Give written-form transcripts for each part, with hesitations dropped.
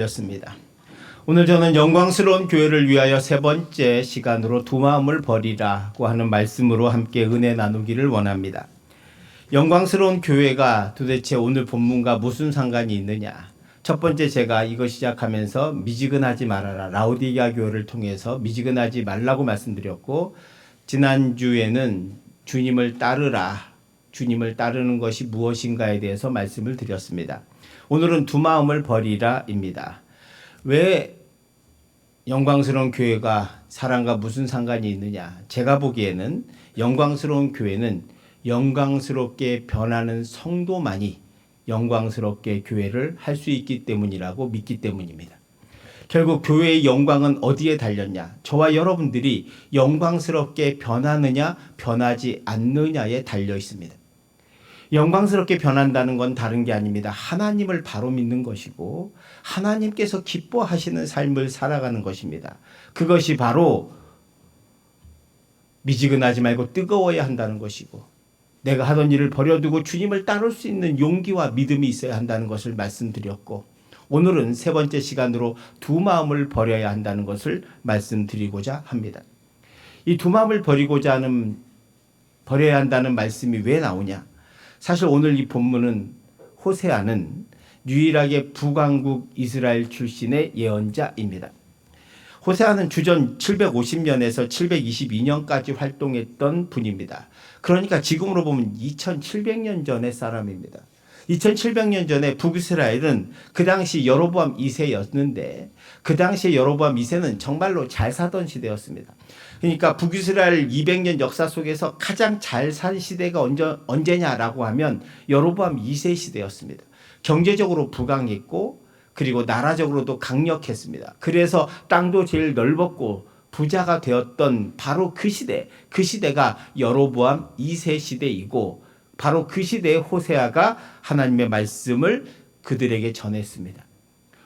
였습니다. 오늘 저는 영광스러운 교회를 위하여 세 번째 시간으로 두 마음을 버리라고 하는 말씀으로 함께 은혜 나누기를 원합니다. 영광스러운 교회가 도대체 오늘 본문과 무슨 상관이 있느냐? 첫 번째 제가 이거 시작하면서 미지근하지 말아라. 라오디게아 교회를 통해서 미지근하지 말라고 말씀드렸고, 지난주에는 주님을 따르라. 주님을 따르는 것이 무엇인가에 대해서 말씀을 드렸습니다. 오늘은 두 마음을 버리라입니다. 왜 영광스러운 교회가 사랑과 무슨 상관이 있느냐? 제가 보기에는 영광스러운 교회는 영광스럽게 변하는 성도만이 영광스럽게 교회를 할 수 있기 때문이라고 믿기 때문입니다. 결국 교회의 영광은 어디에 달렸냐? 저와 여러분들이 영광스럽게 변하느냐, 변하지 않느냐에 달려 있습니다. 영광스럽게 변한다는 건 다른 게 아닙니다. 하나님을 바로 믿는 것이고 하나님께서 기뻐하시는 삶을 살아가는 것입니다. 그것이 바로 미지근하지 말고 뜨거워야 한다는 것이고, 내가 하던 일을 버려두고 주님을 따를 수 있는 용기와 믿음이 있어야 한다는 것을 말씀드렸고, 오늘은 세 번째 시간으로 두 마음을 버려야 한다는 것을 말씀드리고자 합니다. 이 두 마음을 버려야 한다는 말씀이 왜 나오냐? 사실 오늘 이 본문은 호세아는 유일하게 북왕국 이스라엘 출신의 예언자입니다. 호세아는 주전 750년에서 722년까지 활동했던 분입니다. 그러니까 지금으로 보면 2700년 전의 사람입니다. 2700년 전에 북이스라엘은 그 당시 여로보암 2세였는데 그 당시에 여로보암 2세는 정말로 잘 사던 시대였습니다. 그러니까 북이스라엘 200년 역사 속에서 가장 잘 산 시대가 언제냐라고 하면 여로보암 2세 시대였습니다. 경제적으로 부강했고 그리고 나라적으로도 강력했습니다. 그래서 땅도 제일 넓었고 부자가 되었던 바로 그 시대가 여로보암 2세 시대이고, 바로 그 시대에 호세아가 하나님의 말씀을 그들에게 전했습니다.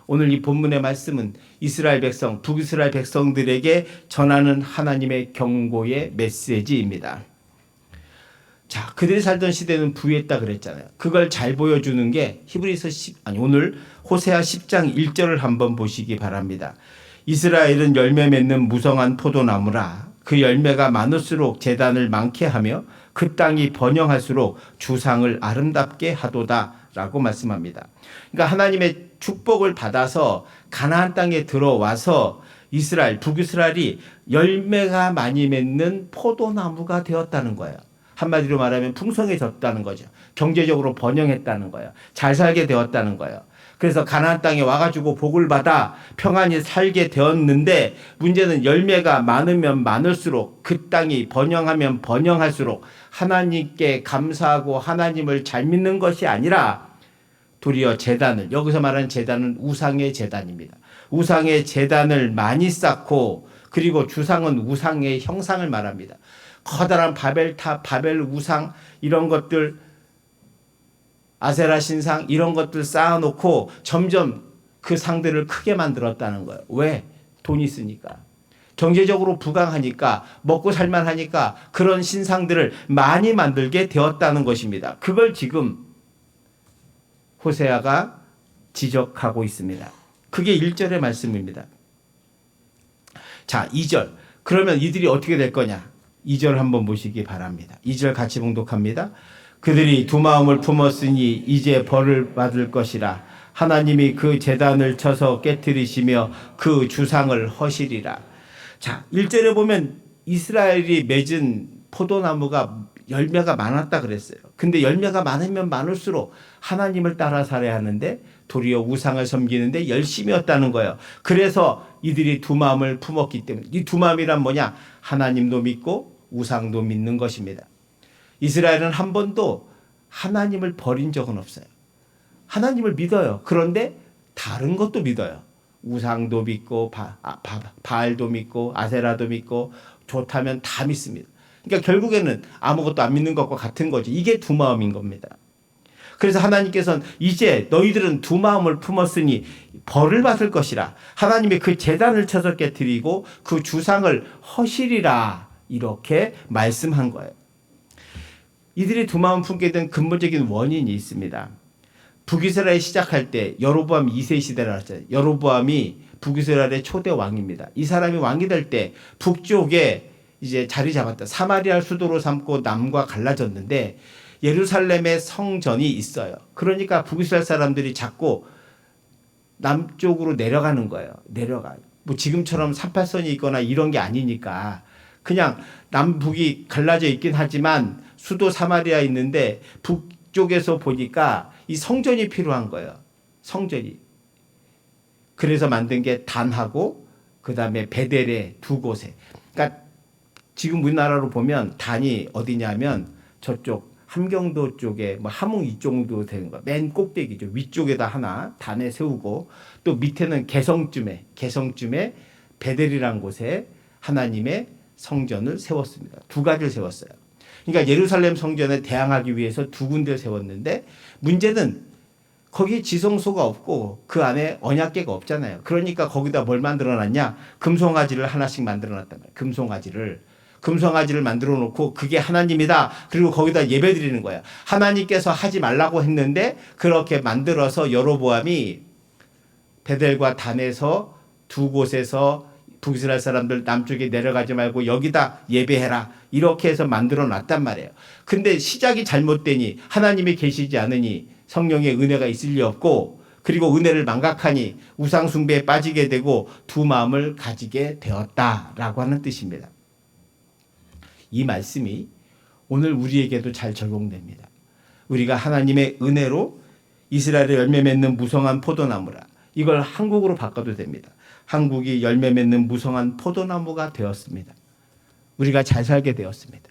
오늘 이 본문의 말씀은 이스라엘 백성, 북이스라엘 백성들에게 전하는 하나님의 경고의 메시지입니다. 자, 그들이 살던 시대는 부유했다 그랬잖아요. 그걸 잘 보여주는 게 오늘 호세아 10장 1절을 한번 보시기 바랍니다. 이스라엘은 열매 맺는 무성한 포도나무라. 그 열매가 많을수록 제단을 많게 하며 그 땅이 번영할수록 주상을 아름답게 하도다 라고 말씀합니다. 그러니까 하나님의 축복을 받아서 가나안 땅에 들어와서 북이스라엘이 열매가 많이 맺는 포도나무가 되었다는 거예요. 한마디로 말하면 풍성해졌다는 거죠. 경제적으로 번영했다는 거예요. 잘 살게 되었다는 거예요. 그래서 가나안 땅에 와가지고 복을 받아 평안히 살게 되었는데, 문제는 열매가 많으면 많을수록, 그 땅이 번영하면 번영할수록 하나님께 감사하고 하나님을 잘 믿는 것이 아니라 도리어 제단을, 여기서 말하는 제단은 우상의 제단입니다. 우상의 제단을 많이 쌓고, 그리고 주상은 우상의 형상을 말합니다. 커다란 바벨탑, 바벨 우상 이런 것들, 아세라 신상 이런 것들 쌓아놓고 점점 그 상들을 크게 만들었다는 거예요. 왜? 돈이 있으니까. 경제적으로 부강하니까, 먹고 살만하니까 그런 신상들을 많이 만들게 되었다는 것입니다. 그걸 지금 호세아가 지적하고 있습니다. 그게 1절의 말씀입니다. 자, 2절. 그러면 이들이 어떻게 될 거냐? 2절 한번 보시기 바랍니다. 2절 같이 봉독합니다. 그들이 두 마음을 품었으니 이제 벌을 받을 것이라. 하나님이 그 제단을 쳐서 깨뜨리시며 그 주상을 허시리라. 자, 1절에 보면 이스라엘이 맺은 포도나무가 열매가 많았다 그랬어요. 근데 열매가 많으면 많을수록 하나님을 따라 살아야 하는데 도리어 우상을 섬기는데 열심이었다는 거예요. 그래서 이들이 두 마음을 품었기 때문에, 이 두 마음이란 뭐냐? 하나님도 믿고 우상도 믿는 것입니다. 이스라엘은 한 번도 하나님을 버린 적은 없어요. 하나님을 믿어요. 그런데 다른 것도 믿어요. 우상도 믿고 바알도 믿고 아세라도 믿고 좋다면 다 믿습니다. 그러니까 결국에는 아무것도 안 믿는 것과 같은 거죠. 이게 두 마음인 겁니다. 그래서 하나님께서는 이제 너희들은 두 마음을 품었으니 벌을 받을 것이라. 하나님이 그 제단을 쳐서 깨뜨리고 그 주상을 허시리라. 이렇게 말씀한 거예요. 이들이 두 마음 품게 된 근본적인 원인이 있습니다. 북이스라엘 시작할 때 여로보암 2세 시대라 했잖아요. 여로보암이 북이스라엘의 초대 왕입니다. 이 사람이 왕이 될 때 북쪽에 이제 자리 잡았다. 사마리아를 수도로 삼고 남과 갈라졌는데 예루살렘에 성전이 있어요. 그러니까 북이스라엘 사람들이 자꾸 남쪽으로 내려가는 거예요. 내려가요. 뭐 지금처럼 38선이 있거나 이런 게 아니니까 그냥 남북이 갈라져 있긴 하지만 수도 사마리아에 있는데 북쪽에서 보니까 이 성전이 필요한 거예요. 성전이. 그래서 만든 게 단하고 그다음에 베델의 두 곳에. 그러니까 지금 우리나라로 보면 단이 어디냐면 저쪽 함경도 쪽에 뭐 함흥 이쪽도 되는 거. 맨 꼭대기죠. 위쪽에다 하나 단에 세우고 또 밑에는 개성쯤에 베델이라는 곳에 하나님의 성전을 세웠습니다. 두 가지를 세웠어요. 그러니까 예루살렘 성전에 대항하기 위해서 두 군데를 세웠는데 문제는 거기 지성소가 없고 그 안에 언약궤가 없잖아요. 그러니까 거기다 뭘 만들어놨냐? 금송아지를 하나씩 만들어놨단 말이에요. 금송아지를 만들어 놓고 그게 하나님이다. 그리고 거기다 예배 드리는 거예요. 하나님께서 하지 말라고 했는데 그렇게 만들어서 여로보암이 베델과 단에서 두 곳에서 북이스라엘 사람들 남쪽에 내려가지 말고 여기다 예배해라. 이렇게 해서 만들어 놨단 말이에요. 근데 시작이 잘못되니 하나님이 계시지 않으니 성령의 은혜가 있을 리 없고 그리고 은혜를 망각하니 우상 숭배에 빠지게 되고 두 마음을 가지게 되었다라고 하는 뜻입니다. 이 말씀이 오늘 우리에게도 잘 적용됩니다. 우리가 하나님의 은혜로 이스라엘의 열매 맺는 무성한 포도나무라. 이걸 한국어로 바꿔도 됩니다. 한국이 열매 맺는 무성한 포도나무가 되었습니다. 우리가 잘 살게 되었습니다.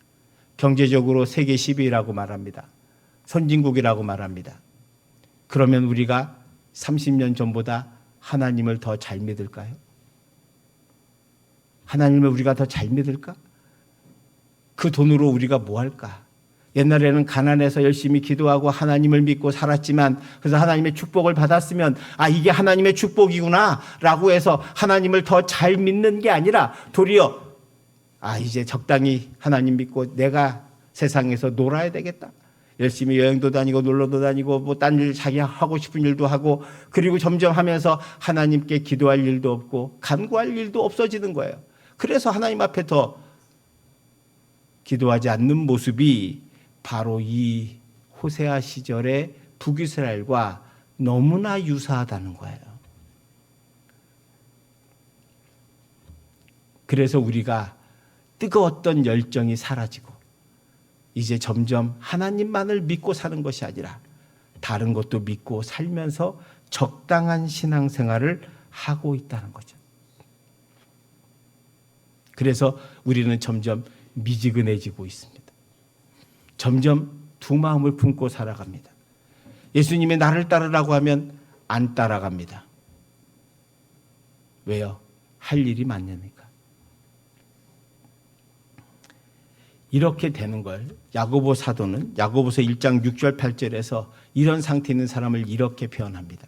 경제적으로 세계 10위라고 말합니다. 선진국이라고 말합니다. 그러면 우리가 30년 전보다 하나님을 더 잘 믿을까요? 하나님을 우리가 더 잘 믿을까? 그 돈으로 우리가 뭐 할까? 옛날에는 가난해서 열심히 기도하고 하나님을 믿고 살았지만 그래서 하나님의 축복을 받았으면 아 이게 하나님의 축복이구나 라고 해서 하나님을 더 잘 믿는 게 아니라 도리어 아 이제 적당히 하나님 믿고 내가 세상에서 놀아야 되겠다. 열심히 여행도 다니고 놀러도 다니고 뭐 딴 일 자기 하고 싶은 일도 하고 그리고 점점 하면서 하나님께 기도할 일도 없고 간구할 일도 없어지는 거예요. 그래서 하나님 앞에 더 기도하지 않는 모습이 바로 이 호세아 시절의 북이스라엘과 너무나 유사하다는 거예요. 그래서 우리가 뜨거웠던 열정이 사라지고 이제 점점 하나님만을 믿고 사는 것이 아니라 다른 것도 믿고 살면서 적당한 신앙생활을 하고 있다는 거죠. 그래서 우리는 점점 미지근해지고 있습니다. 점점 두 마음을 품고 살아갑니다. 예수님이 나를 따르라고 하면 안 따라갑니다. 왜요? 할 일이 많으니까. 이렇게 되는 걸 야고보 사도는 야고보서 1장 6절 8절에서 이런 상태 있는 사람을 이렇게 표현합니다.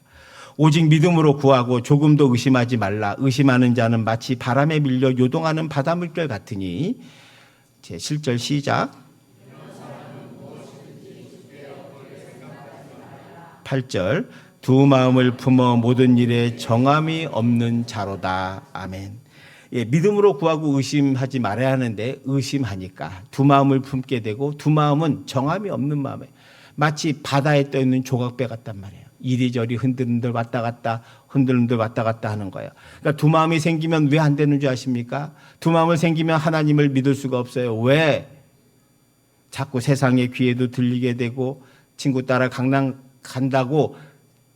오직 믿음으로 구하고 조금도 의심하지 말라. 의심하는 자는 마치 바람에 밀려 요동하는 바닷물결 같으니 제 7절 시작 8절 두 마음을 품어 모든 일에 정함이 없는 자로다. 아멘. 예, 믿음으로 구하고 의심하지 말아야 하는데 의심하니까 두 마음을 품게 되고 두 마음은 정함이 없는 마음에 마치 바다에 떠 있는 조각배 같단 말이에요. 이리저리 흔들흔들 왔다 갔다 흔들흔들 왔다 갔다 하는 거예요. 그러니까 두 마음이 생기면 왜 안 되는 줄 아십니까? 두 마음을 생기면 하나님을 믿을 수가 없어요. 왜? 자꾸 세상의 귀에도 들리게 되고 친구 따라 강남 간다고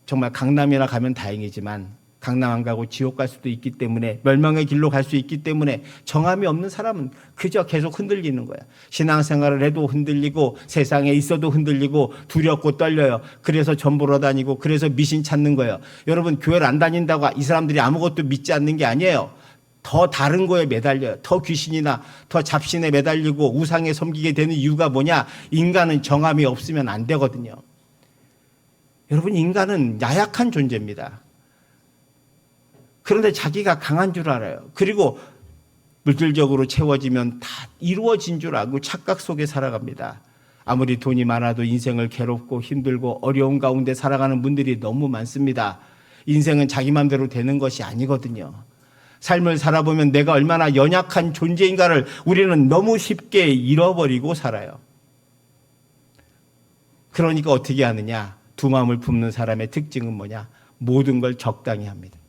정말 강남이나 가면 다행이지만 강남 안 가고 지옥 갈 수도 있기 때문에 멸망의 길로 갈 수 있기 때문에 정함이 없는 사람은 그저 계속 흔들리는 거야. 신앙생활을 해도 흔들리고 세상에 있어도 흔들리고 두렵고 떨려요. 그래서 전 보러 다니고 그래서 미신 찾는 거예요. 여러분 교회를 안 다닌다고 이 사람들이 아무것도 믿지 않는 게 아니에요. 더 다른 거에 매달려요. 더 귀신이나 더 잡신에 매달리고 우상에 섬기게 되는 이유가 뭐냐? 인간은 정함이 없으면 안 되거든요. 여러분 인간은 야약한 존재입니다. 그런데 자기가 강한 줄 알아요. 그리고 물질적으로 채워지면 다 이루어진 줄 알고 착각 속에 살아갑니다. 아무리 돈이 많아도 인생을 괴롭고 힘들고 어려운 가운데 살아가는 분들이 너무 많습니다. 인생은 자기 맘대로 되는 것이 아니거든요. 삶을 살아보면 내가 얼마나 연약한 존재인가를 우리는 너무 쉽게 잃어버리고 살아요. 그러니까 어떻게 하느냐? 두 마음을 품는 사람의 특징은 뭐냐? 모든 걸 적당히 합니다.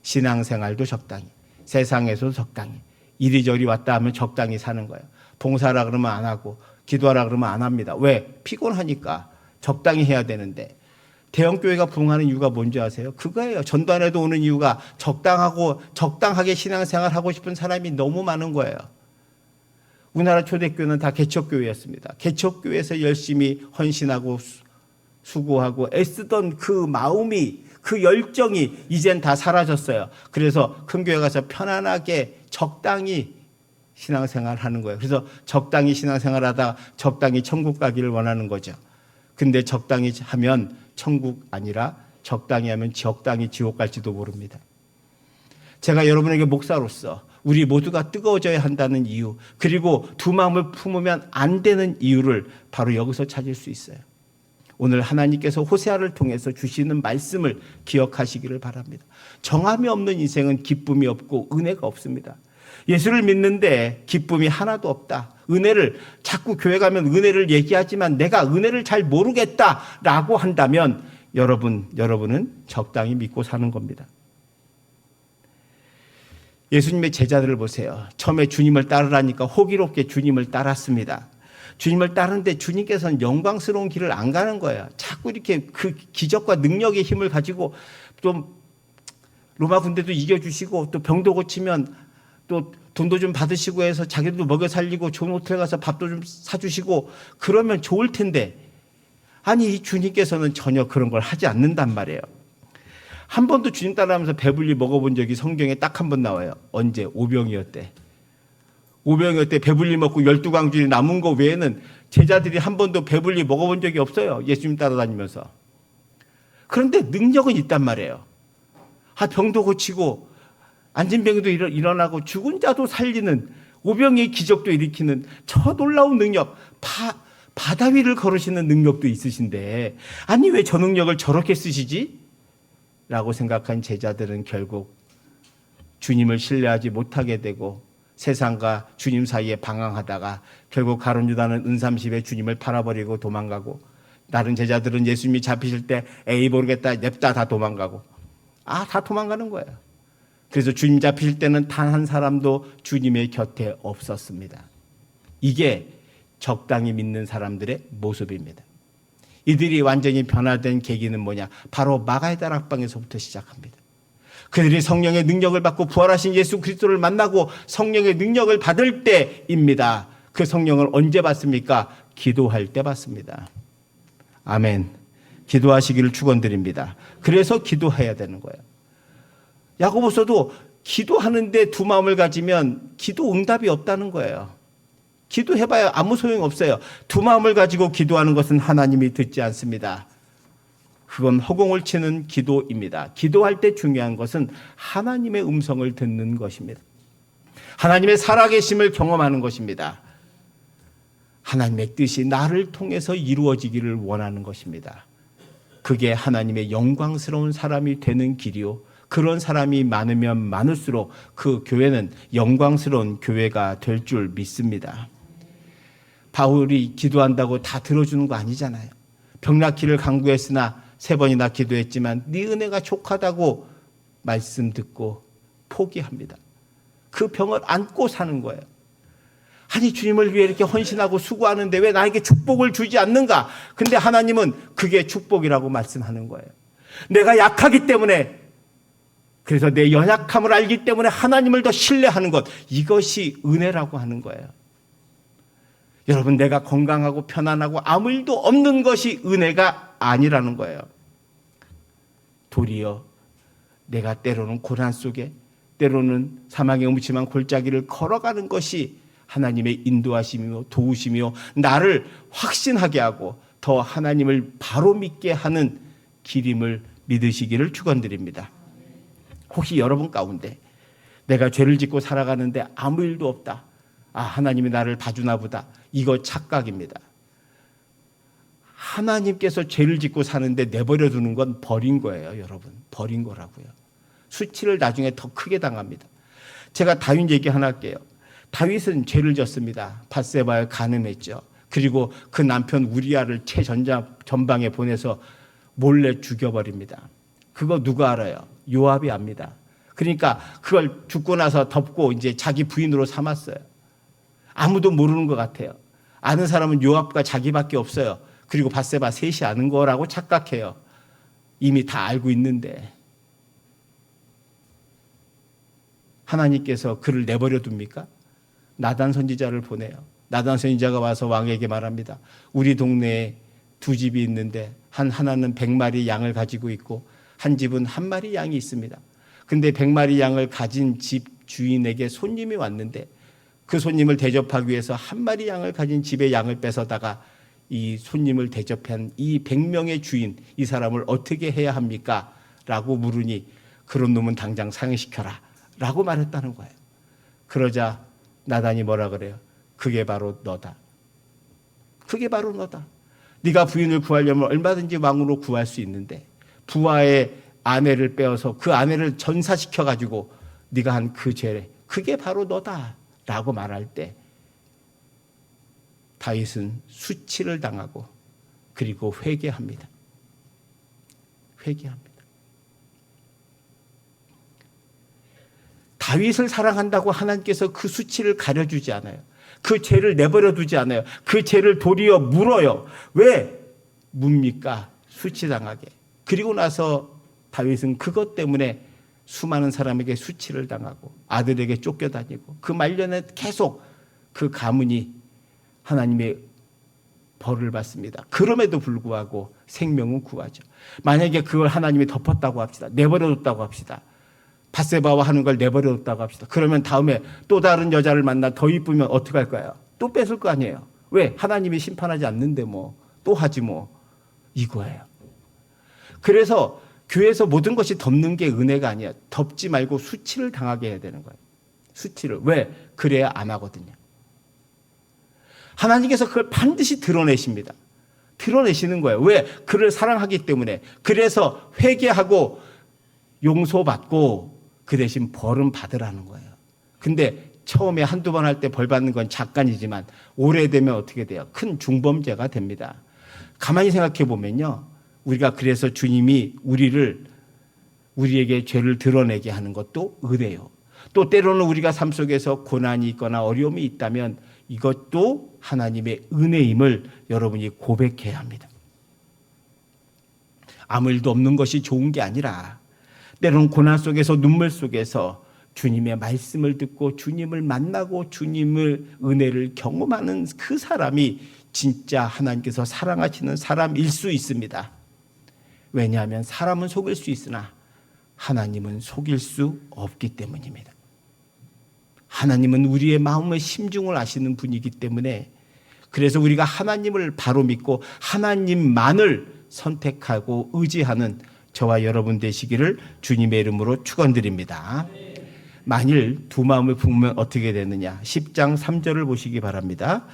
신앙생활도 적당히, 세상에서도 적당히, 이리저리 왔다 하면 적당히 사는 거예요. 봉사하라 그러면 안 하고 기도하라 그러면 안 합니다. 왜? 피곤하니까. 적당히 해야 되는데. 대형교회가 부흥하는 이유가 뭔지 아세요? 그거예요. 전도안에도 오는 이유가 적당하게 신앙생활 하고 싶은 사람이 너무 많은 거예요. 우리나라 초대교회는 다 개척교회였습니다. 개척교회에서 열심히 헌신하고 수고하고 애쓰던 그 마음이, 그 열정이 이젠 다 사라졌어요. 그래서 큰 교회 가서 편안하게 적당히 신앙생활 하는 거예요. 그래서 적당히 신앙생활 하다가 적당히 천국 가기를 원하는 거죠. 근데 적당히 하면 천국 아니라 적당히 하면 적당히 지옥 갈지도 모릅니다. 제가 여러분에게 목사로서 우리 모두가 뜨거워져야 한다는 이유, 그리고 두 마음을 품으면 안 되는 이유를 바로 여기서 찾을 수 있어요. 오늘 하나님께서 호세아를 통해서 주시는 말씀을 기억하시기를 바랍니다. 정함이 없는 인생은 기쁨이 없고 은혜가 없습니다. 예수를 믿는데 기쁨이 하나도 없다. 은혜를 자꾸 교회 가면 은혜를 얘기하지만 내가 은혜를 잘 모르겠다라고 한다면 여러분은 적당히 믿고 사는 겁니다. 예수님의 제자들을 보세요. 처음에 주님을 따르라니까 호기롭게 주님을 따랐습니다. 주님을 따르는데 주님께서는 영광스러운 길을 안 가는 거예요. 자꾸 이렇게 그 기적과 능력의 힘을 가지고 좀 로마 군대도 이겨주시고 또 병도 고치면 또 돈도 좀 받으시고 해서 자기들도 먹여 살리고 좋은 호텔 가서 밥도 좀 사주시고 그러면 좋을 텐데, 아니 이 주님께서는 전혀 그런 걸 하지 않는단 말이에요. 한 번도 주님 따라하면서 배불리 먹어본 적이 성경에 딱 한 번 나와요. 언제? 오병이었대. 오병이었대. 배불리 먹고 12광줄이 남은 거 외에는 제자들이 한 번도 배불리 먹어본 적이 없어요. 예수님 따라다니면서. 그런데 능력은 있단 말이에요. 병도 고치고 앉은 병도 일어나고 죽은 자도 살리는, 오병이의 기적도 일으키는 저 놀라운 능력, 바다 위를 걸으시는 능력도 있으신데 아니 왜 저 능력을 저렇게 쓰시지? 라고 생각한 제자들은 결국 주님을 신뢰하지 못하게 되고 세상과 주님 사이에 방황하다가 결국 가룟 유다는 은삼십에 주님을 팔아버리고 도망가고, 다른 제자들은 예수님이 잡히실 때 에이 모르겠다 냅다 다 도망가고, 다 도망가는 거예요. 그래서 주님 잡히실 때는 단 한 사람도 주님의 곁에 없었습니다. 이게 적당히 믿는 사람들의 모습입니다. 이들이 완전히 변화된 계기는 뭐냐? 바로 마가의 다락방에서부터 시작합니다. 그들이 성령의 능력을 받고 부활하신 예수 그리스도를 만나고 성령의 능력을 받을 때입니다. 그 성령을 언제 받습니까? 기도할 때 받습니다. 아멘. 기도하시기를 축원드립니다. 그래서 기도해야 되는 거예요. 야고보서도 기도하는데 두 마음을 가지면 기도 응답이 없다는 거예요. 기도해봐야 아무 소용 없어요. 두 마음을 가지고 기도하는 것은 하나님이 듣지 않습니다. 그건 허공을 치는 기도입니다. 기도할 때 중요한 것은 하나님의 음성을 듣는 것입니다. 하나님의 살아계심을 경험하는 것입니다. 하나님의 뜻이 나를 통해서 이루어지기를 원하는 것입니다. 그게 하나님의 영광스러운 사람이 되는 길이요, 그런 사람이 많으면 많을수록 그 교회는 영광스러운 교회가 될 줄 믿습니다. 바울이 기도한다고 다 들어주는 거 아니잖아요. 병 낫기를 간구했으나 3번이나 기도했지만 네 은혜가 족하다고 말씀 듣고 포기합니다. 그 병을 안고 사는 거예요. 아니 주님을 위해 이렇게 헌신하고 수고하는데 왜 나에게 축복을 주지 않는가? 근데 하나님은 그게 축복이라고 말씀하는 거예요. 내가 약하기 때문에, 그래서 내 연약함을 알기 때문에 하나님을 더 신뢰하는 것, 이것이 은혜라고 하는 거예요. 여러분, 내가 건강하고 편안하고 아무 일도 없는 것이 은혜가 아니라는 거예요. 도리어 내가 때로는 고난 속에, 때로는 사망의 음침한 골짜기를 걸어가는 것이 하나님의 인도하심이며 도우심이며 나를 확신하게 하고 더 하나님을 바로 믿게 하는 길임을 믿으시기를 축원드립니다. 혹시 여러분 가운데 내가 죄를 짓고 살아가는데 아무 일도 없다, 하나님이 나를 봐주나 보다, 이거 착각입니다. 하나님께서 죄를 짓고 사는데 내버려 두는 건 버린 거예요, 여러분. 버린 거라고요. 수치를 나중에 더 크게 당합니다. 제가 다윗 얘기 하나 할게요. 다윗은 죄를 졌습니다. 밧세바에 간음했죠. 그리고 그 남편 우리아를 최전방에 보내서 몰래 죽여버립니다. 그거 누가 알아요? 요압이 압니다. 그러니까 그걸 죽고 나서 덮고 이제 자기 부인으로 삼았어요. 아무도 모르는 것 같아요. 아는 사람은 요압과 자기밖에 없어요. 그리고 밧세바 셋이 아는 거라고 착각해요. 이미 다 알고 있는데 하나님께서 그를 내버려 둡니까? 나단 선지자를 보내요. 나단 선지자가 와서 왕에게 말합니다. 우리 동네에 두 집이 있는데 하나는 100마리 양을 가지고 있고 한 집은 1마리 양이 있습니다. 근데 100마리 양을 가진 집 주인에게 손님이 왔는데 그 손님을 대접하기 위해서 1마리 양을 가진 집의 양을 뺏어다가 이 손님을 대접한 이 100명의 주인, 이 사람을 어떻게 해야 합니까? 라고 물으니 그런 놈은 당장 상해시켜라 라고 말했다는 거예요. 그러자 나단이 뭐라 그래요? 그게 바로 너다. 그게 바로 너다. 네가 부인을 구하려면 얼마든지 왕으로 구할 수 있는데 부하의 아내를 빼어서 그 아내를 전사시켜가지고 네가 한 그 죄래. 그게 바로 너다 라고 말할 때 다윗은 수치를 당하고 그리고 회개합니다. 회개합니다. 다윗을 사랑한다고 하나님께서 그 수치를 가려주지 않아요. 그 죄를 내버려 두지 않아요. 그 죄를 도리어 물어요. 왜 묻니까? 수치당하게. 그리고 나서 다윗은 그것 때문에 수많은 사람에게 수치를 당하고 아들에게 쫓겨다니고 그 말년에 계속 그 가문이 하나님의 벌을 받습니다. 그럼에도 불구하고 생명은 구하죠. 만약에 그걸 하나님이 덮었다고 합시다. 내버려뒀다고 합시다. 밧세바와 하는 걸 내버려뒀다고 합시다. 그러면 다음에 또 다른 여자를 만나 더 이쁘면 어떻게 할 거예요? 또 뺏을 거 아니에요. 왜? 하나님이 심판하지 않는데 뭐 또 하지 뭐 이거예요. 그래서 교회에서 모든 것이 덮는 게 은혜가 아니야. 덮지 말고 수치를 당하게 해야 되는 거예요. 수치를. 왜? 그래야 안 하거든요. 하나님께서 그걸 반드시 드러내십니다. 드러내시는 거예요. 왜? 그를 사랑하기 때문에. 그래서 회개하고 용서받고 그 대신 벌은 받으라는 거예요. 근데 처음에 한두 번 할 때 벌 받는 건 잠깐이지만 오래되면 어떻게 돼요? 큰 중범죄가 됩니다. 가만히 생각해 보면요. 우리가 그래서 주님이 우리에게 죄를 드러내게 하는 것도 은혜요. 또 때로는 우리가 삶 속에서 고난이 있거나 어려움이 있다면 이것도 하나님의 은혜임을 여러분이 고백해야 합니다. 아무 일도 없는 것이 좋은 게 아니라 때로는 고난 속에서 눈물 속에서 주님의 말씀을 듣고 주님을 만나고 주님의 은혜를 경험하는 그 사람이 진짜 하나님께서 사랑하시는 사람일 수 있습니다. 왜냐하면 사람은 속일 수 있으나 하나님은 속일 수 없기 때문입니다. 하나님은 우리의 마음의 심중을 아시는 분이기 때문에 그래서 우리가 하나님을 바로 믿고 하나님만을 선택하고 의지하는 저와 여러분 되시기를 주님의 이름으로 축원드립니다. 만일 두 마음을 품으면 어떻게 되느냐? 10장 3절을 보시기 바랍니다.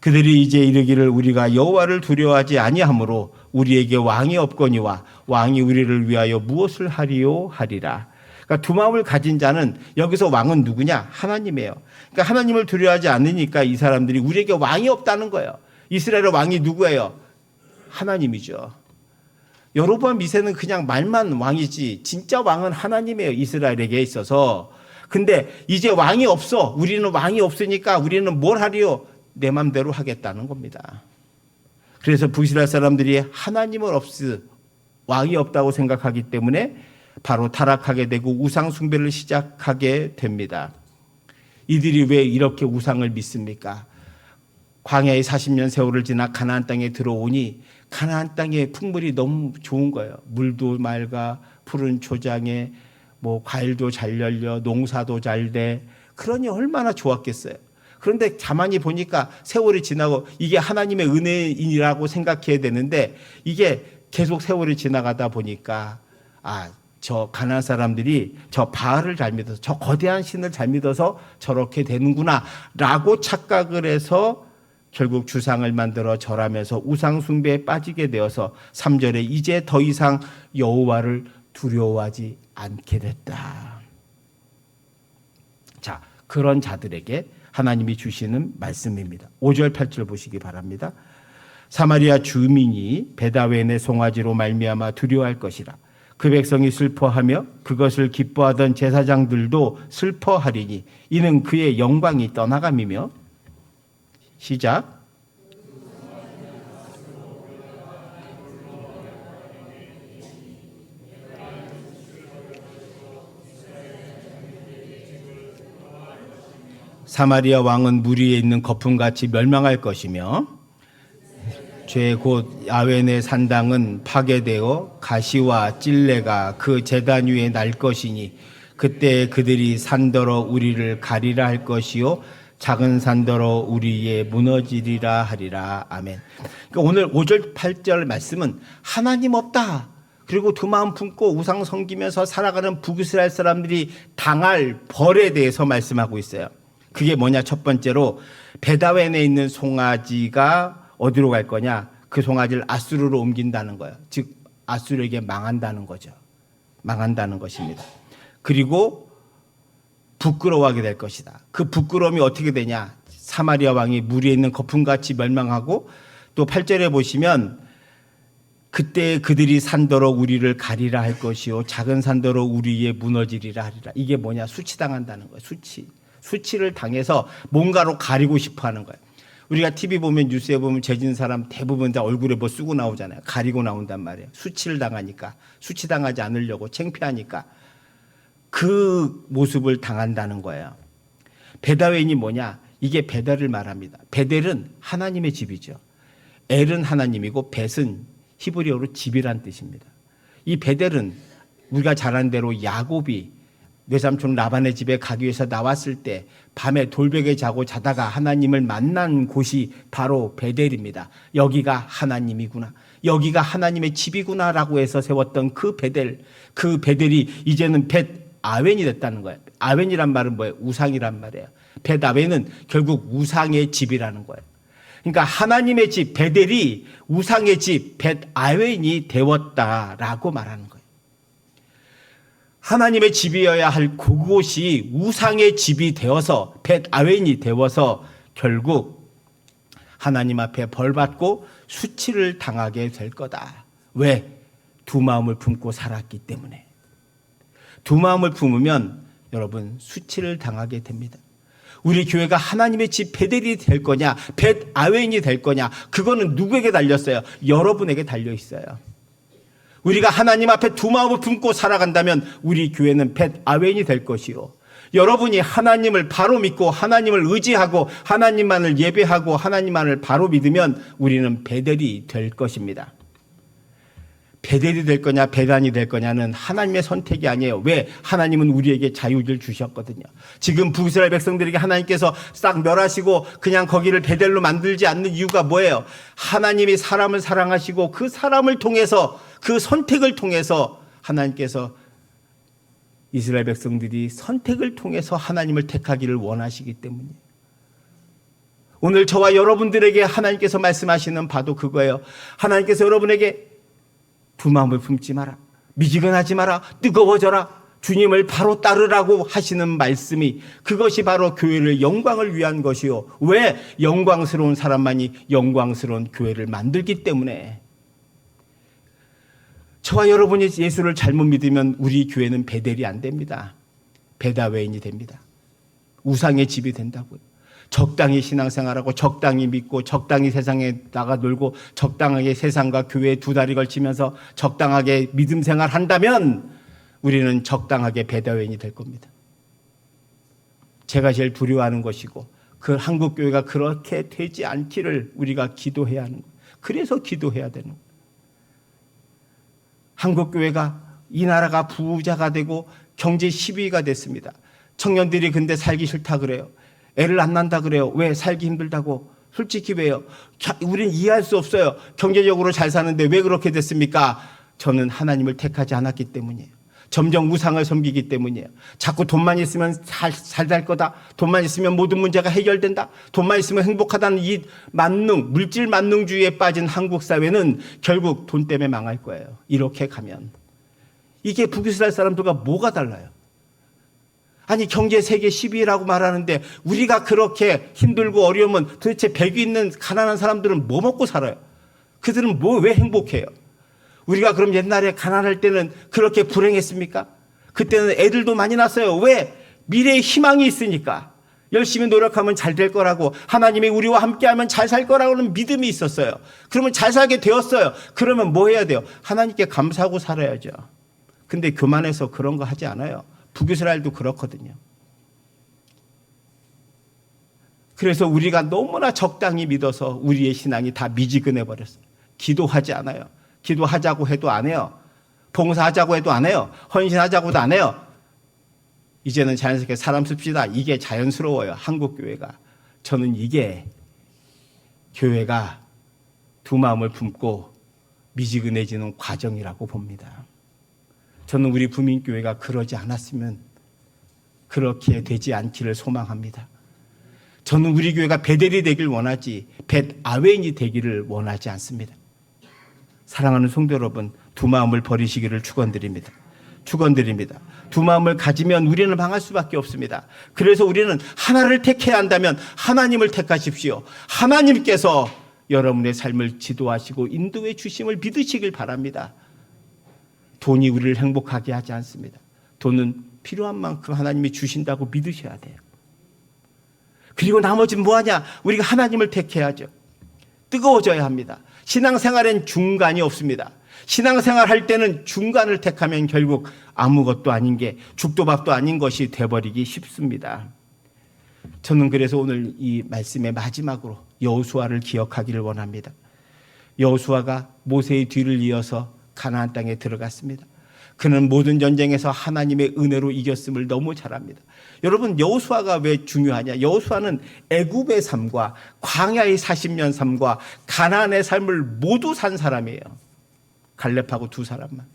그들이 이제 이르기를 우리가 여호와를 두려워하지 아니하므로 우리에게 왕이 없거니와 왕이 우리를 위하여 무엇을 하리요 하리라. 그러니까 두 마음을 가진 자는 여기서 왕은 누구냐? 하나님이에요. 그러니까 하나님을 두려워하지 않으니까 이 사람들이 우리에게 왕이 없다는 거예요. 이스라엘의 왕이 누구예요? 하나님이죠. 여로보암 2세는 그냥 말만 왕이지 진짜 왕은 하나님이에요. 이스라엘에게 있어서. 근데 이제 왕이 없어. 우리는 왕이 없으니까 우리는 뭘 하리요? 내 맘대로 하겠다는 겁니다. 그래서 북이스라엘 사람들이 하나님을 왕이 없다고 생각하기 때문에 바로 타락하게 되고 우상 숭배를 시작하게 됩니다. 이들이 왜 이렇게 우상을 믿습니까? 광야의 40년 세월을 지나 가나안 땅에 들어오니 가나안 땅의 풍물이 너무 좋은 거예요. 물도 맑아, 푸른 초장에 뭐 과일도 잘 열려, 농사도 잘 돼. 그러니 얼마나 좋았겠어요. 그런데 가만히 보니까 세월이 지나고 이게 하나님의 은혜이라고 생각해야 되는데 이게 계속 세월이 지나가다 보니까 저 가나안 사람들이 저 바알을 잘 믿어서 저 거대한 신을 잘 믿어서 저렇게 되는구나 라고 착각을 해서 결국 주상을 만들어 절하면서 우상 숭배에 빠지게 되어서 3절에 이제 더 이상 여호와를 두려워하지 않게 됐다. 자, 그런 자들에게 하나님이 주시는 말씀입니다. 5절 8절 보시기 바랍니다. 사마리아 주민이 베다웬의 송아지로 말미암아 두려워할 것이라. 그 백성이 슬퍼하며 그것을 기뻐하던 제사장들도 슬퍼하리니 이는 그의 영광이 떠나감이며. 시작. 사마리아 왕은 물 위에 있는 거품같이 멸망할 것이며 죄 곧 야웬의 산당은 파괴되어 가시와 찔레가 그 제단 위에 날 것이니 그때 그들이 산더러 우리를 가리라 할 것이요 작은 산더러 우리의 무너지리라 하리라. 아멘. 그러니까 오늘 5절 8절 말씀은 하나님 없다, 그리고 두 마음 품고 우상 섬기면서 살아가는 북이스라엘 사람들이 당할 벌에 대해서 말씀하고 있어요. 그게 뭐냐? 첫 번째로 베다웬에 있는 송아지가 어디로 갈 거냐? 그 송아지를 아수르로 옮긴다는 거예요. 즉 아수르에게 망한다는 거죠. 망한다는 것입니다. 그리고 부끄러워하게 될 것이다. 그 부끄러움이 어떻게 되냐? 사마리아 왕이 물 위에 있는 거품같이 멸망하고, 또 8절에 보시면 그때 그들이 산더러 우리를 가리라 할 것이요 작은 산더러 우리의 무너지리라 하리라. 이게 뭐냐? 수치당한다는 거예요. 수치를 당해서 뭔가로 가리고 싶어 하는 거예요. 우리가 TV 보면, 뉴스에 보면 죄진 사람 대부분 다 얼굴에 뭐 쓰고 나오잖아요. 가리고 나온단 말이에요. 수치를 당하니까, 수치당하지 않으려고 창피하니까 그 모습을 당한다는 거예요. 베다웬이 뭐냐? 이게 베델을 말합니다. 베델은 하나님의 집이죠. 엘은 하나님이고 벳은 히브리어로 집이란 뜻입니다. 이 베델은 우리가 잘 아는 대로 야곱이 외삼촌 라반의 집에 가기 위해서 나왔을 때 밤에 돌벽에 자고 자다가 하나님을 만난 곳이 바로 베델입니다. 여기가 하나님이구나, 여기가 하나님의 집이구나라고 해서 세웠던 그 베델이 이제는 벳 아웬이 됐다는 거예요. 아웬이란 말은 뭐예요? 우상이란 말이에요. 벳 아웬은 결국 우상의 집이라는 거예요. 그러니까 하나님의 집 베델이 우상의 집 벳 아웬이 되었다라고 말하는 거예요. 하나님의 집이어야 할 그곳이 우상의 집이 되어서 벳 아웬이 되어서 결국 하나님 앞에 벌받고 수치를 당하게 될 거다. 왜? 두 마음을 품고 살았기 때문에. 두 마음을 품으면 여러분 수치를 당하게 됩니다. 우리 교회가 하나님의 집 베델이 될 거냐, 벳 아웬이 될 거냐, 그거는 누구에게 달렸어요? 여러분에게 달려 있어요. 우리가 하나님 앞에 두 마음을 품고 살아간다면 우리 교회는 벳 아웬이 될 것이요, 여러분이 하나님을 바로 믿고 하나님을 의지하고 하나님만을 예배하고 하나님만을 바로 믿으면 우리는 베델이 될 것입니다. 베델이 될 거냐 베단이 될 거냐는 하나님의 선택이 아니에요. 왜? 하나님은 우리에게 자유를 주셨거든요. 지금 북이스라엘 백성들에게 하나님께서 싹 멸하시고 그냥 거기를 베델로 만들지 않는 이유가 뭐예요? 하나님이 사람을 사랑하시고 그 사람을 통해서, 그 선택을 통해서 하나님께서 이스라엘 백성들이 선택을 통해서 하나님을 택하기를 원하시기 때문이에요. 오늘 저와 여러분들에게 하나님께서 말씀하시는 바도 그거예요. 하나님께서 여러분에게 두 마음을 품지 마라, 미지근하지 마라, 뜨거워져라, 주님을 바로 따르라고 하시는 말씀이, 그것이 바로 교회를 영광을 위한 것이요. 왜? 영광스러운 사람만이 영광스러운 교회를 만들기 때문에. 저와 여러분이 예수를 잘못 믿으면 우리 교회는 베델이 안 됩니다. 베다웨인이 됩니다. 우상의 집이 된다고요. 적당히 신앙생활하고 적당히 믿고 적당히 세상에 나가 놀고 적당하게 세상과 교회에 두 다리 걸치면서 적당하게 믿음 생활한다면 우리는 적당하게 베다웬이 될 겁니다. 제가 제일 두려워하는 것이고 그 한국 교회가 그렇게 되지 않기를 우리가 기도해야 하는 거예요. 그래서 기도해야 되는 거예요. 한국 교회가, 이 나라가 부자가 되고 경제 10위가 됐습니다. 청년들이 근데 살기 싫다 그래요. 애를 안 낳는다 그래요. 왜? 살기 힘들다고. 솔직히 왜요? 우리는 이해할 수 없어요. 경제적으로 잘 사는데 왜 그렇게 됐습니까? 저는 하나님을 택하지 않았기 때문이에요. 점점 우상을 섬기기 때문이에요. 자꾸 돈만 있으면 잘 살 거다. 돈만 있으면 모든 문제가 해결된다. 돈만 있으면 행복하다는 이 물질 만능주의에 빠진 한국 사회는 결국 돈 때문에 망할 거예요. 이렇게 가면. 이게 북이스라엘 사람들과 뭐가 달라요? 아니 경제 세계 10위라고 말하는데 우리가 그렇게 힘들고 어려우면 도대체 백이 있는 가난한 사람들은 뭐 먹고 살아요? 그들은 왜 행복해요? 우리가 그럼 옛날에 가난할 때는 그렇게 불행했습니까? 그때는 애들도 많이 낳았어요. 왜? 미래의 희망이 있으니까. 열심히 노력하면 잘 될 거라고, 하나님이 우리와 함께하면 잘 살 거라고는 믿음이 있었어요. 그러면 잘 살게 되었어요. 그러면 뭐 해야 돼요? 하나님께 감사하고 살아야죠. 근데 교만해서 그런 거 하지 않아요. 북이스라엘도 그렇거든요. 그래서 우리가 너무나 적당히 믿어서 우리의 신앙이 다 미지근해 버렸어요. 기도하지 않아요. 기도하자고 해도 안 해요. 봉사하자고 해도 안 해요. 헌신하자고도 안 해요. 이제는 자연스럽게 사람 씁시다. 이게 자연스러워요. 한국 교회가. 저는 이게 교회가 두 마음을 품고 미지근해지는 과정이라고 봅니다. 저는 우리 부민교회가 그러지 않았으면 그렇게 되지 않기를 소망합니다. 저는 우리 교회가 베델이 되길 원하지 벳아웬이 되기를 원하지 않습니다. 사랑하는 성도 여러분, 두 마음을 버리시기를 축원드립니다. 축원드립니다. 두 마음을 가지면 우리는 망할 수밖에 없습니다. 그래서 우리는 하나를 택해야 한다면 하나님을 택하십시오. 하나님께서 여러분의 삶을 지도하시고 인도해 주심을 믿으시길 바랍니다. 돈이 우리를 행복하게 하지 않습니다. 돈은 필요한 만큼 하나님이 주신다고 믿으셔야 돼요. 그리고 나머지는 뭐하냐? 우리가 하나님을 택해야죠. 뜨거워져야 합니다. 신앙생활엔 중간이 없습니다. 신앙생활 할 때는 중간을 택하면 결국 아무것도 아닌 게 죽도밥도 아닌 것이 돼버리기 쉽습니다. 저는 그래서 오늘 이 말씀의 마지막으로 여호수아를 기억하기를 원합니다. 여호수아가 모세의 뒤를 이어서 가나안 땅에 들어갔습니다. 그는 모든 전쟁에서 하나님의 은혜로 이겼음을 너무 잘 압니다. 여러분, 여호수아가 왜 중요하냐? 여호수아는 애굽의 삶과 광야의 40년 삶과 가나안의 삶을 모두 산 사람이에요. 갈렙하고 두 사람만.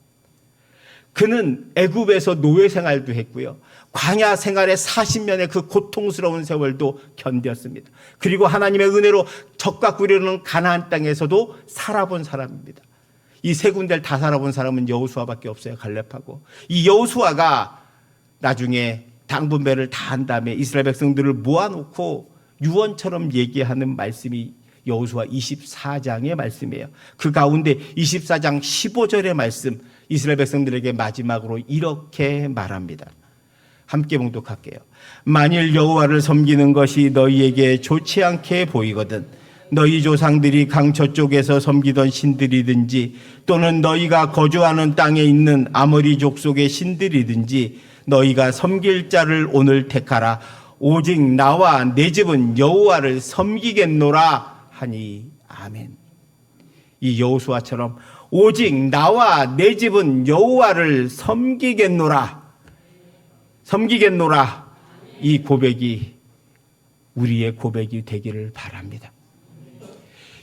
그는 애굽에서 노예 생활도 했고요. 광야 생활의 40년의 그 고통스러운 세월도 견뎠습니다. 그리고 하나님의 은혜로 적과 꾸려는 가나안 땅에서도 살아본 사람입니다. 이 세 군데를 다 살아본 사람은 여호수아밖에 없어요. 갈렙하고. 이 여호수아가 나중에 당분배를 다 한 다음에 이스라엘 백성들을 모아놓고 유언처럼 얘기하는 말씀이 여호수아 24장의 말씀이에요. 그 가운데 24장 15절의 말씀, 이스라엘 백성들에게 마지막으로 이렇게 말합니다. 함께 봉독할게요. 만일 여호와를 섬기는 것이 너희에게 좋지 않게 보이거든 너희 조상들이 강저 쪽에서 섬기던 신들이든지 또는 너희가 거주하는 땅에 있는 아모리 족속의 신들이든지 너희가 섬길 자를 오늘 택하라. 오직 나와 내 집은 여호와를 섬기겠노라 하니 아멘. 이 여호수아처럼 오직 나와 내 집은 여호와를 섬기겠노라. 이 고백이 우리의 고백이 되기를 바랍니다.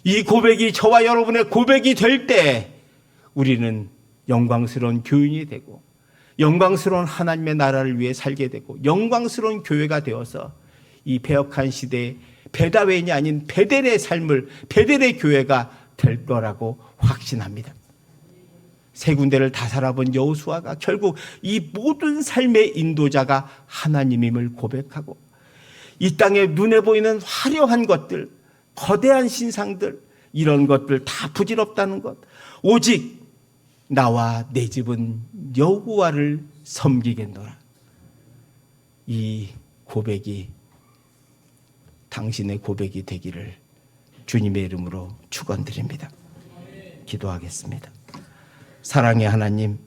이 고백이 저와 여러분의 고백이 될 때 우리는 영광스러운 교인이 되고 영광스러운 하나님의 나라를 위해 살게 되고 영광스러운 교회가 되어서 이 패역한 시대에 베다웬이 아닌 베델의 삶을 베델의 교회가 될 거라고 확신합니다. 세 군데를 다 살아본 여호수아가 결국 이 모든 삶의 인도자가 하나님임을 고백하고 이 땅에 눈에 보이는 화려한 것들, 거대한 신상들, 이런 것들 다 부질없다는 것, 오직 나와 내 집은 여호와를 섬기겠노라. 이 고백이 당신의 고백이 되기를 주님의 이름으로 축원드립니다. 기도하겠습니다. 사랑의 하나님,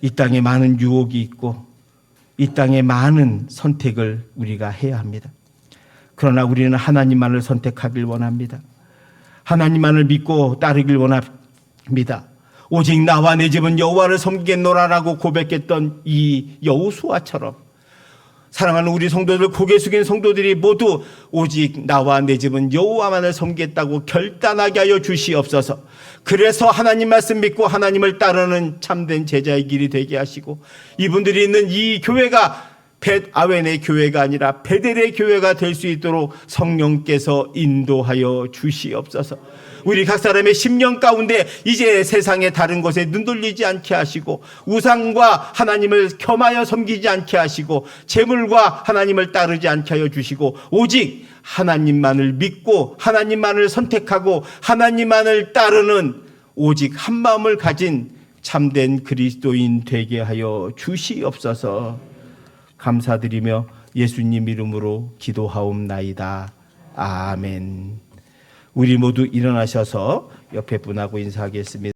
이 땅에 많은 유혹이 있고 이 땅에 많은 선택을 우리가 해야 합니다. 그러나 우리는 하나님만을 선택하길 원합니다. 하나님만을 믿고 따르길 원합니다. 오직 나와 내 집은 여호와를 섬기겠노라라고 고백했던 이 여호수아처럼 사랑하는 우리 성도들, 고개 숙인 성도들이 모두 오직 나와 내 집은 여호와만을 섬기겠다고 결단하게 하여 주시옵소서. 그래서 하나님 말씀 믿고 하나님을 따르는 참된 제자의 길이 되게 하시고, 이분들이 있는 이 교회가 벳아웬의 교회가 아니라 베델의 교회가 될 수 있도록 성령께서 인도하여 주시옵소서. 우리 각 사람의 심령 가운데 이제 세상의 다른 것에 눈 돌리지 않게 하시고, 우상과 하나님을 겸하여 섬기지 않게 하시고, 재물과 하나님을 따르지 않게 하여 주시고, 오직 하나님만을 믿고 하나님만을 선택하고 하나님만을 따르는 오직 한 마음을 가진 참된 그리스도인 되게 하여 주시옵소서. 감사드리며 예수님 이름으로 기도하옵나이다. 아멘. 우리 모두 일어나셔서 옆에 분하고 인사하겠습니다.